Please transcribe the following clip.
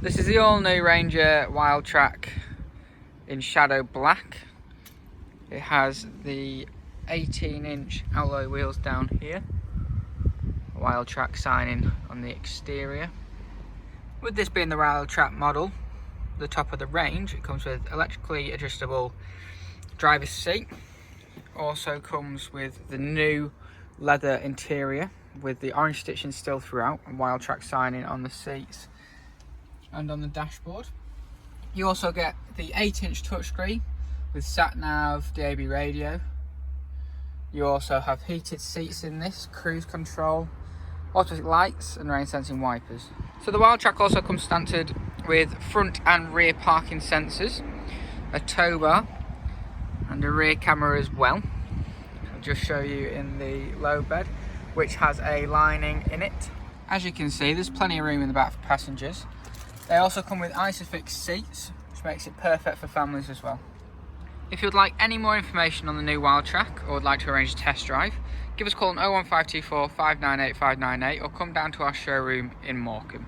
This is the all-new Ranger Wildtrak in shadow black. It has the 18-inch alloy wheels down here, Wildtrak signing on the exterior. With this being the Wildtrak model, the top of the range, it comes with electrically adjustable driver's seat. Also comes with the new leather interior with the orange stitching still throughout and Wildtrak signing on the seats and on the dashboard. You also get the 8-inch touchscreen with sat-nav, DAB radio. You also have heated seats in this, cruise control, automatic lights and rain sensing wipers. So the Wildtrak also comes standard with front and rear parking sensors, a tow bar and a rear camera as well. I'll just show you in the low bed, which has a lining in it. As you can see, there's plenty of room in the back for passengers. They also come with Isofix Seats, which makes it perfect for families as well. If you'd like any more information on the new Wildtrak or would like to arrange a test drive, give us a call on 01524 598 598 or come down to our showroom in Morecambe.